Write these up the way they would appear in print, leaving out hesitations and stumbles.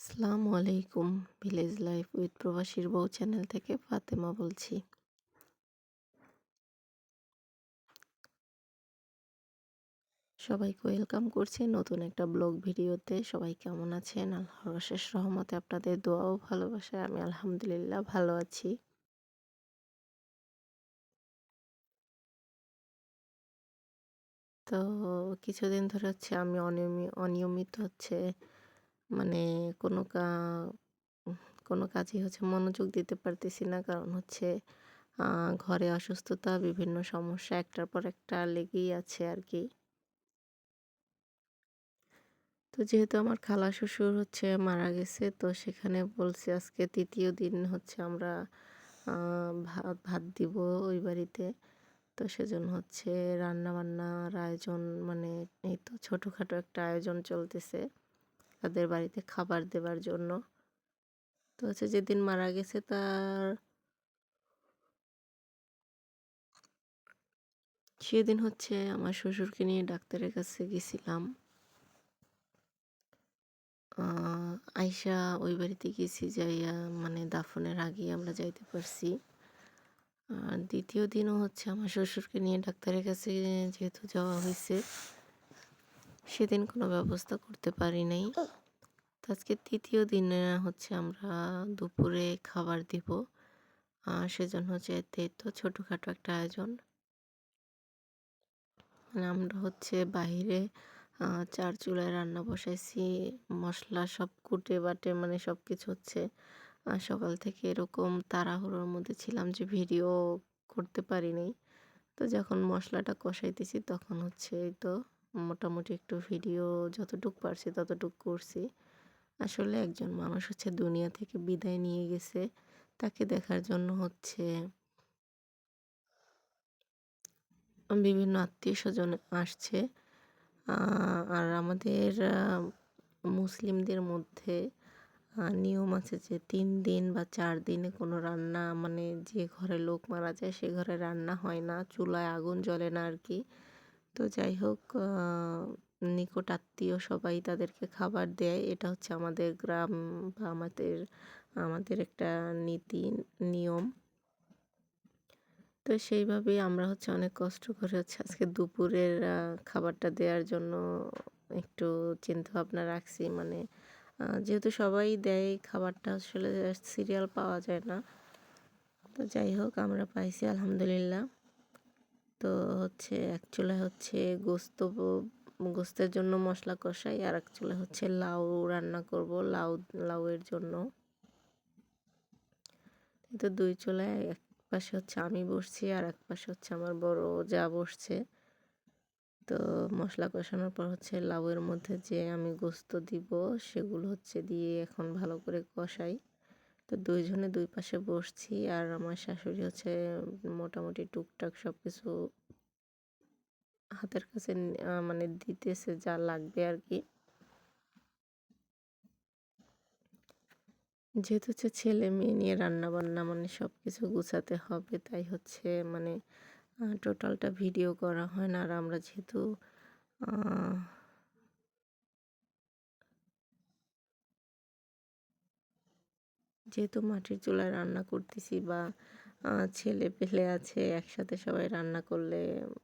আসসালামু আলাইকুম। Village life with প্রবাসীর বউ চ্যানেল থেকে ফাতেমা বলছি। সবাইকে ওয়েলকাম করছি নতুন একটা ব্লগ ভিডিওতে। সবাই কেমন আছেন? আল্লাহর অশেষ রহমতে আপনাদের দোয়া ও ভালোবাসায় আমি আলহামদুলিল্লাহ ভালো আছি। তো কিছুদিন ধরে আমি অনিয়মিত মানে কোনো কা উহ কোনো কাজেই মনোযোগ দিতে পারতেছি না। কারণ আ ঘরে অসুস্থতা, বিভিন্ন সমস্যা একটার পর একটা লেগেই আছে আরকি। তো যেহেতু আমার খালা শ্বশুর মারা গেছে, তো সেখানে বলছে আজকে ৩য় দিন আমরা আ ভাত দিব ওই বাড়িতে। তো সেজন্য রান্না-বান্নার আয়োজন, মানে এই তো ছোটখাটো একটা আয়োজন চলতেছে তাদের বাড়িতে খাবার দেবার জন্য। তো যেদিন মারা গেছে সেদিন আমার শ্বশুরকে নিয়ে ডাক্তারের কাছে গেছিলাম। আ আইসা ওই বাড়িতে গেছি, যাইয়া মানে দাফনের আগেই আমরা যাইতে পারছি। আর ২য় দিনও আমার শ্বশুরকে নিয়ে ডাক্তারের কাছে যেহেতু যাওয়া হইছে, সেদিন কোনো ব্যবস্থা করতে পারি নাই। তো আজকে ৩য় দিনে আমরা দুপুরে খাবার দিব। সেজন্য এই তো ছোটখাটো একটা আয়োজন। মানে আমরা বাহিরে ৪ চুলায় রান্না বসাইছি। মসলা সব কুটে-বাটে, মানে সবকিছু সকাল থেকে এরকম তাড়াহুড়োর মধ্যে ছিলাম যে ভিডিও করতে পারি নাই। তো যখন মসলাটা কষাইতেছি তখন এই তো মোটামুটি একটু ভিডিও যতটুক পারছি ততটুক করছি। আসলে একজন মানুষ দুনিয়া থেকে বিদায় নিয়ে গেছে। তাকে দেখার জন্য বিভিন্ন আত্মীয়স্বজন আসছে। আ আর আমাদের মুসলিমদের মধ্যে নিয়ম আছে যে ৩ দিন বা ৪ দিনে কোনো রান্না, মানে যে ঘরে লোক মারা যায় সে ঘরে রান্না হয় না, চুলায় আগুন জ্বলে না আরকি। তো যাই হোক, নিকট আত্মীয় সবাই তাদেরকে খাবার দেয়। এটা আমাদের গ্রাম বা আমাদের একটা নীতি নিয়ম। তো সেইভাবেই আমরা অনেক কষ্ট করে আজকে দুপুরের খাবারটা দেওয়ার জন্য একটু চিন্তাভাবনা রাখছি। মানে যেহেতু সবাই দেয় খাবারটা, আসলে সিরিয়াল পাওয়া যায় না। তো যাই হোক, আমরা পাইছি আলহামদুলিল্লাহ। তো এক চুলায় গোস্তের জন্য মশলা কষাই, আর এক চুলায় লাউ রান্না করব, লাউয়ের জন্য। তো ২ চুলায় এক পাশে আমি বসছি, আর এক পাশে আমার বড় যা বসছে। তো মশলা কষানোর পর লাউয়ের মধ্যে যে আমি গোস্ত দিব সেগুলো দিয়ে এখন ভালো করে কষাই। তো ২ জনে ২ পাশে বসছি, আর আমার শাশুড়ি মোটামুটি টুকটাক সবকিছু হাতের কাছে মানে দিতেছে যা লাগবে আরকি। যেহেতু ছেলে মেয়ে নিয়ে রান্নাবান্না, মানে সবকিছু গুছাতে হবে, তাই মানে টোটালটা ভিডিও করা হয় না। আর আমরা আহ যেহেতু মাটির চুলায় রান্না করতেছি, বা ছেলে-পেলে আছে, একসাথে সবাই রান্না করলে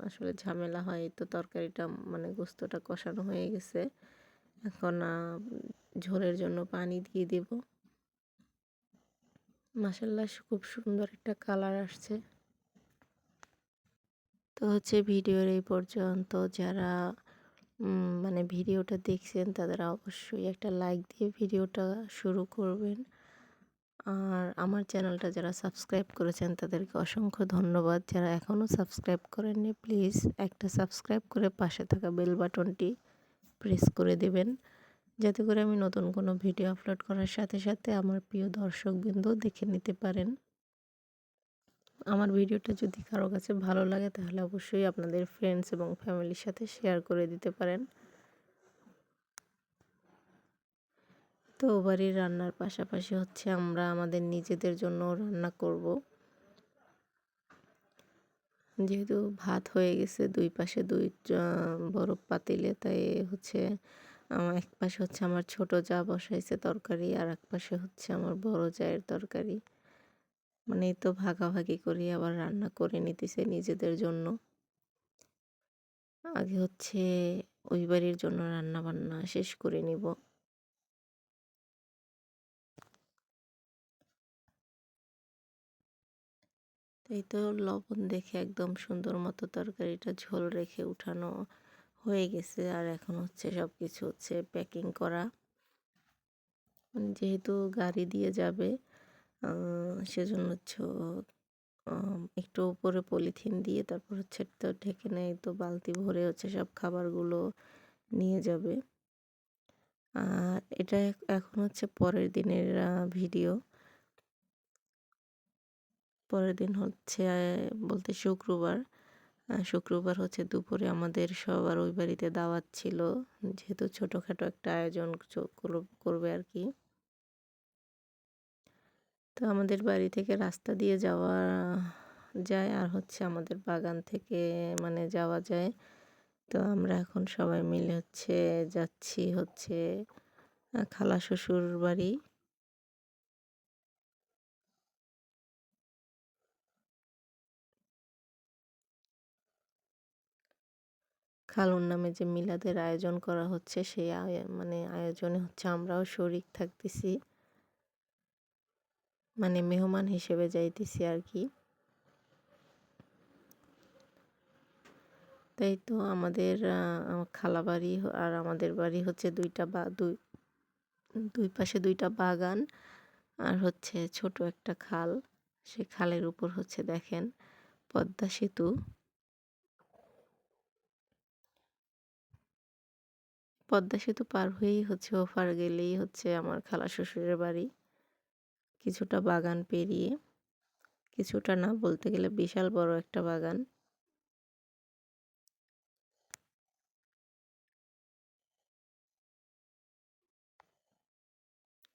আসলে ঝামেলা হয়। তো তরকারিটা, মানে গোস্তটা কষানো হয়ে গেছে। এখন ঝোলের জন্য পানি দিয়ে দিব। মাশাআল্লাহ খুব সুন্দর একটা কালার আসছে। তো ভিডিওর এই পর্যন্ত যারা মানে ভিডিওটা দেখছেন তারা অবশ্যই একটা লাইক দিয়ে ভিডিওটা শুরু করবেন। আর আমার চ্যানেলটা যারা সাবস্ক্রাইব করেছেন তাদেরকে অসংখ্য ধন্যবাদ। যারা এখনও সাবস্ক্রাইব করেননি, প্লিজ একটা সাবস্ক্রাইব করে পাশে থাকা বেল বাটনটি প্রেস করে দেবেন, যাতে করে আমি নতুন কোনো ভিডিও আপলোড করার সাথে সাথে আমার প্রিয় দর্শকবৃন্দ দেখে নিতে পারেন। আমার ভিডিওটা যদি কারো কাছে ভালো লাগে তাহলে অবশ্যই আপনাদের ফ্রেন্ডস এবং ফ্যামিলির সাথে শেয়ার করে দিতে পারেন। তো বাড়ির রান্নার পাশাপাশি আমরা আমাদের নিজেদের জন্য রান্না করব। যেহেতু ভাত হয়ে গেছে ২ পাশে ২ বড় পাতিলে, তাই এক পাশে হচ্ছে আমার ছোট যা বসাইছে তরকারি, আর এক পাশে হচ্ছে আমার বড় জায়ের তরকারি। মানে এই তো ভাগাভাগি করি, আবার রান্না করে নিতেছে নিজেদের জন্য। আগে হচ্ছে ওই বাড়ির জন্য রান্না-বান্না শেষ করে নিব। এই তো লবণ দেখে একদম সুন্দর মতো তরকারিটা ঝোল রেখে উঠানো হয়ে গেছে। আর এখন হচ্ছে সবকিছু হচ্ছে প্যাকিং করা। যেহেতু গাড়ি দিয়ে যাবে সেজন্য হচ্ছে একটু উপরে পলিথিন দিয়ে তারপর হচ্ছে তো ঢেকে নেয়, তো বালতি ভরে হচ্ছে সব খাবারগুলো নিয়ে যাবে। আর এটা এখন হচ্ছে পরের দিনের ভিডিও। পরের দিন হচ্ছে বলতে শুক্রবার। শুক্রবার হচ্ছে দুপুরে আমাদের সবার ওই বাড়িতে দাওয়াত ছিল। যেহেতু ছোটখাটো একটা আয়োজন করবে আর কি। তো আমাদের বাড়ি থেকে রাস্তা দিয়ে যাওয়া যায়, আর হচ্ছে আমাদের বাগান থেকে মানে যাওয়া যায়। তো আমরা এখন সবাই মিলে হচ্ছে যাচ্ছি হচ্ছে খালা শ্বশুর বাড়ি। খালুর নামে যে মিলাদের আয়োজন করা হচ্ছে সেই মানে আয়োজনে হচ্ছে আমরাও শরিক থাকতেছি, মানে মেহমান হিসেবে যাইতেছি আর কি। তাই তো আমাদের খালা বাড়ি আর আমাদের বাড়ি হচ্ছে দুই পাশে দুইটা বাগান, আর হচ্ছে ছোট একটা খাল। সে খালের উপর হচ্ছে দেখেন পদ্মা সেতু। পদ্মা সেতু পার হয়েই হচ্ছে ওপার গেলেই হচ্ছে আমার খালা শ্বশুরের বাড়ি। কিছুটা বাগান পেরিয়ে, কিছুটা না বলতে গেলে বিশাল বড় একটা বাগান।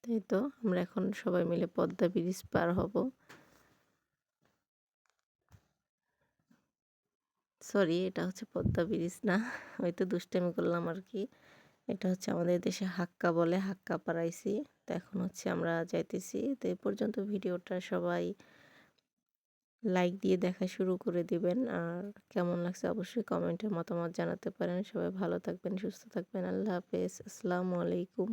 তাই তো আমরা এখন সবাই মিলে পদ্মা ব্রিজ পার হব। সরি, এটা হচ্ছে পদ্মা ব্রিজ না, হয়তো দুষ্টামি করলাম আর কি। এটা হচ্ছে আমাদের দেশে হাক্কা বলে, হাক্কা পাড়াইছি। তো এখন হচ্ছে আমরা যাইতেছি। তো এই পর্যন্ত ভিডিওটা সবাই লাইক দিয়ে দেখা শুরু করে দিবেন। আর কেমন লাগছে অবশ্যই কমেন্টে মতামত জানাতে পারেন। সবাই ভালো থাকবেন, সুস্থ থাকবেন। আল্লাহ হাফেজ। আসসালামু আলাইকুম।